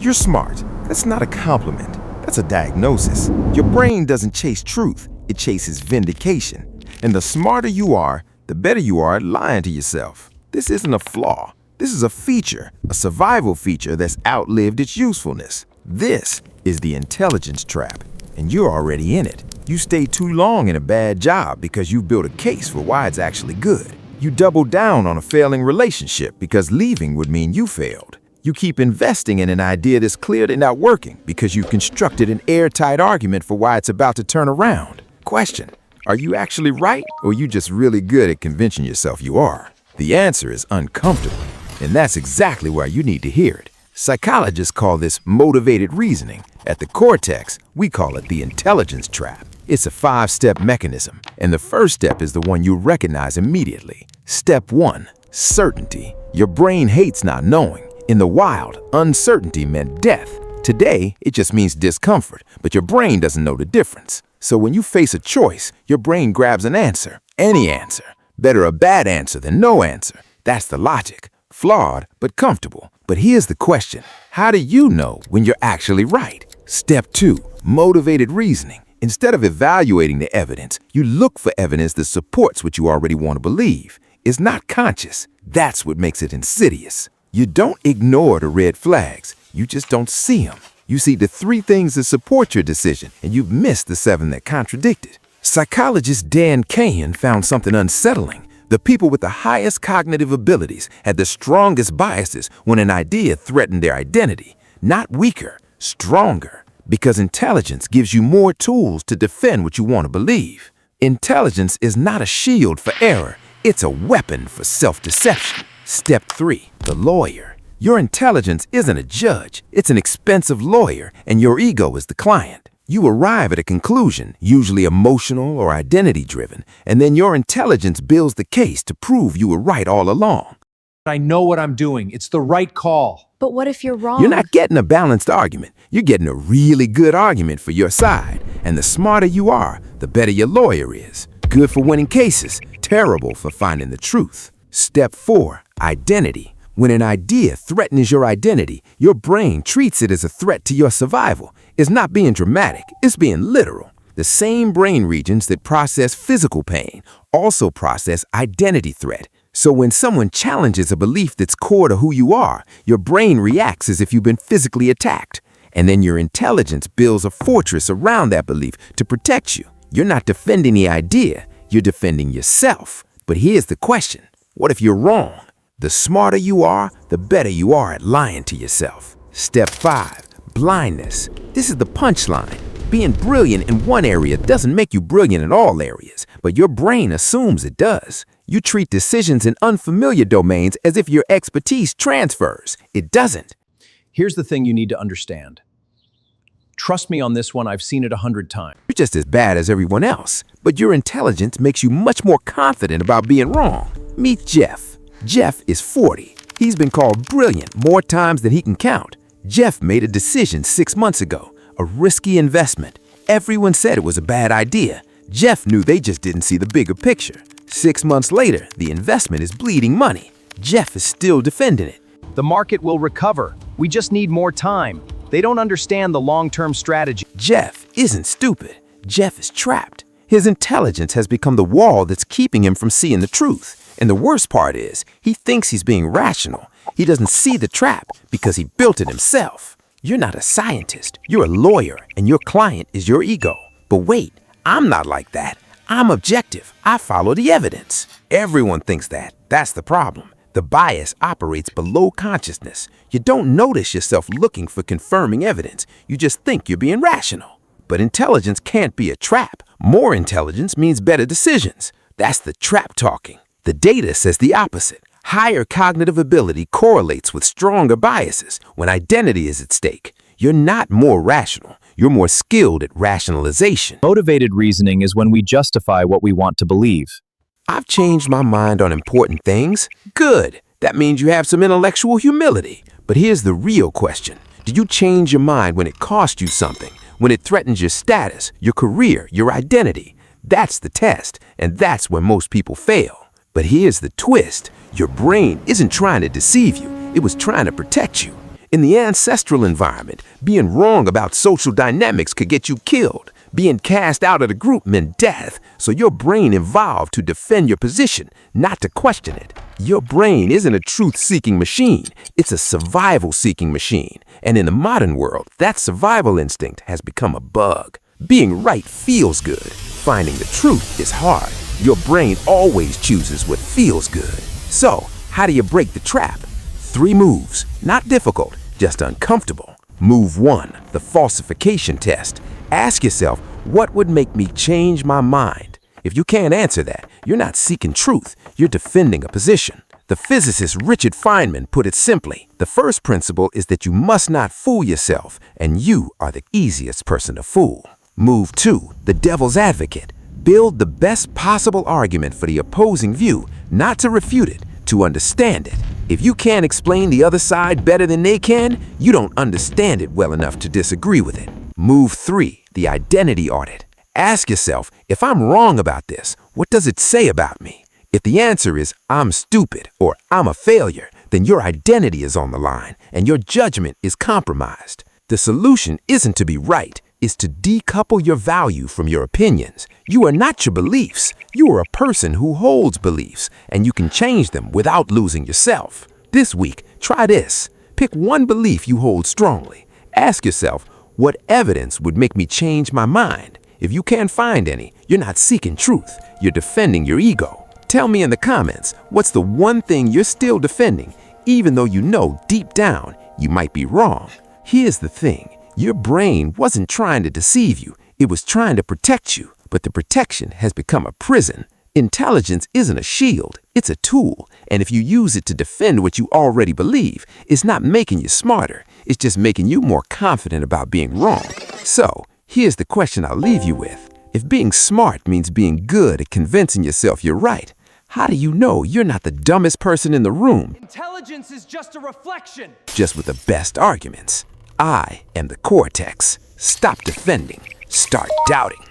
You're smart. That's not a compliment. That's a diagnosis. Your brain doesn't chase truth. It chases vindication. And the smarter you are, the better you are at lying to yourself. This isn't a flaw. This is a feature, a survival feature that's outlived its usefulness. This is the intelligence trap, and you're already in it. You stay too long in a bad job because you've built a case for why it's actually good. You double down on a failing relationship because leaving would mean you failed. You keep investing in an idea that's clearly not working because you constructed an airtight argument for why it's about to turn around. Question: are you actually right, or are you just really good at convincing yourself you are? The answer is uncomfortable, and that's exactly why you need to hear it. Psychologists call this motivated reasoning. At the Cortex, we call it the intelligence trap. It's a 5-step mechanism, and the first step is the one you recognize immediately. Step 1, certainty. Your brain hates not knowing. In the wild, uncertainty meant death. Today, it just means discomfort, but your brain doesn't know the difference. So when you face a choice, your brain grabs an answer, any answer. Better a bad answer than no answer. That's the logic. Flawed, but comfortable. But here's the question: how do you know when you're actually right? Step 2, motivated reasoning. Instead of evaluating the evidence, you look for evidence that supports what you already want to believe. It's not conscious. That's what makes it insidious. You don't ignore the red flags. You just don't see them. You see the 3 things that support your decision, and you've missed the 7 that contradict it. Psychologist Dan Cahan found something unsettling. The people with the highest cognitive abilities had the strongest biases when an idea threatened their identity. Not weaker, stronger. Because intelligence gives you more tools to defend what you want to believe. Intelligence is not a shield for error. It's a weapon for self-deception. Step 3, the lawyer. Your intelligence isn't a judge. It's an expensive lawyer, and your ego is the client. You arrive at a conclusion, usually emotional or identity-driven, and then your intelligence builds the case to prove you were right all along. I know what I'm doing. It's the right call. But what if you're wrong? You're not getting a balanced argument. You're getting a really good argument for your side. And the smarter you are, the better your lawyer is. Good for winning cases, terrible for finding the truth. Step 4, identity. When an idea threatens your identity, your brain treats it as a threat to your survival. It's not being dramatic, it's being literal. The same brain regions that process physical pain also process identity threat. So when someone challenges a belief that's core to who you are, your brain reacts as if you've been physically attacked. And then your intelligence builds a fortress around that belief to protect you. You're not defending the idea, you're defending yourself. But here's the question: what if you're wrong? The smarter you are, the better you are at lying to yourself. Step 5, blindness. This is the punchline. Being brilliant in one area doesn't make you brilliant in all areas, but your brain assumes it does. You treat decisions in unfamiliar domains as if your expertise transfers. It doesn't. Here's the thing you need to understand. Trust me on this one, I've seen it 100 times. You're just as bad as everyone else, but your intelligence makes you much more confident about being wrong. Meet Jeff. Jeff is 40. He's been called brilliant more times than he can count. Jeff made a decision 6 months ago, a risky investment. Everyone said it was a bad idea. Jeff knew they just didn't see the bigger picture. 6 months later, the investment is bleeding money. Jeff is still defending it. The market will recover. We just need more time. They don't understand the long-term strategy. Jeff isn't stupid. Jeff is trapped. His intelligence has become the wall that's keeping him from seeing the truth. And the worst part is, he thinks he's being rational. He doesn't see the trap because he built it himself. You're not a scientist. You're a lawyer, and your client is your ego. But wait, I'm not like that. I'm objective. I follow the evidence. Everyone thinks that. That's the problem. The bias operates below consciousness. You don't notice yourself looking for confirming evidence. You just think you're being rational. But intelligence can't be a trap. More intelligence means better decisions. That's the trap talking. The data says the opposite. Higher cognitive ability correlates with stronger biases when identity is at stake. You're not more rational. You're more skilled at rationalization. Motivated reasoning is when we justify what we want to believe. I've changed my mind on important things. Good. That means you have some intellectual humility. But here's the real question. Do you change your mind when it costs you something? When it threatens your status, your career, your identity? That's the test, and that's where most people fail. But here's the twist. Your brain isn't trying to deceive you. It was trying to protect you. In the ancestral environment, being wrong about social dynamics could get you killed. Being cast out of the group meant death, so your brain evolved to defend your position, not to question it. Your brain isn't a truth-seeking machine, it's a survival-seeking machine. And in the modern world, that survival instinct has become a bug. Being right feels good. Finding the truth is hard. Your brain always chooses what feels good. So, how do you break the trap? 3 moves, not difficult, just uncomfortable. Move 1, the falsification test. Ask yourself, what would make me change my mind? If you can't answer that, you're not seeking truth, you're defending a position. The physicist Richard Feynman put it simply. The first principle is that you must not fool yourself, and you are the easiest person to fool. Move 2, the devil's advocate. Build the best possible argument for the opposing view, not to refute it, to understand it. If you can't explain the other side better than they can, you don't understand it well enough to disagree with it. Move 3, the identity audit. Ask yourself, if I'm wrong about this, what does it say about me? If the answer is, I'm stupid or I'm a failure, then your identity is on the line and your judgment is compromised. The solution isn't to be right, it's to decouple your value from your opinions. You are not your beliefs. You are a person who holds beliefs, and you can change them without losing yourself. This week, try this. Pick one belief you hold strongly. Ask yourself, what evidence would make me change my mind? If you can't find any, you're not seeking truth. You're defending your ego. Tell me in the comments, what's the one thing you're still defending, even though you know deep down you might be wrong? Here's the thing. Your brain wasn't trying to deceive you. It was trying to protect you, but the protection has become a prison. Intelligence isn't a shield, it's a tool. And if you use it to defend what you already believe, it's not making you smarter. It's just making you more confident about being wrong. So, here's the question I'll leave you with. If being smart means being good at convincing yourself you're right, how do you know you're not the dumbest person in the room? Intelligence is just a reflection. Just with the best arguments. I am the Cortex. Stop defending. Start doubting.